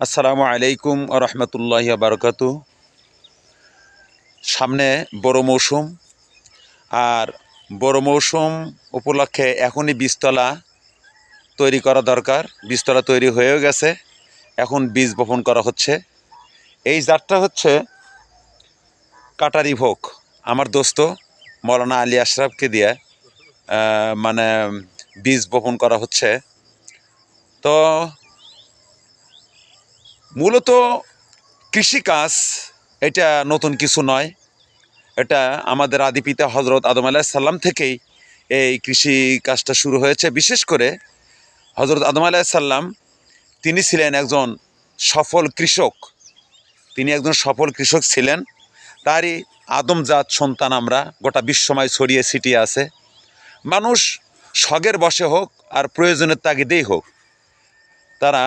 আসসালামু আলাইকুম রহমতুল্লাহি বারকাতু। সামনে বড় মৌসুম, আর বড় মৌসুম উপলক্ষে এখনই বীজতলা তৈরি করা দরকার। বীজতলা তৈরি হয়েও গেছে, এখন বীজ বপন করা হচ্ছে। এই জাতটা হচ্ছে কাটারি ভোগ। আমার দোস্ত মৌলানা আলী আশরাফকে দিয়ে মানে বীজ বপন করা হচ্ছে। তো মূলত কৃষিকাজ এটা নতুন কিছু নয়, এটা আমাদের আদি পিতা হজরত আদম আলাইহিস সালাম থেকেই এই কৃষি কাজটা শুরু হয়েছে। বিশেষ করে হজরত আদম আলাইহিস সালাম তিনি ছিলেন একজন সফল কৃষক। তিনি একজন সফল কৃষক ছিলেন। তারই আদমজাত সন্তান আমরা, গোটা বিশ্বময় ছড়িয়ে ছিটিয়ে আছে। মানুষ শখের বশে হোক আর প্রয়োজনের তাগিদেই হোক, তারা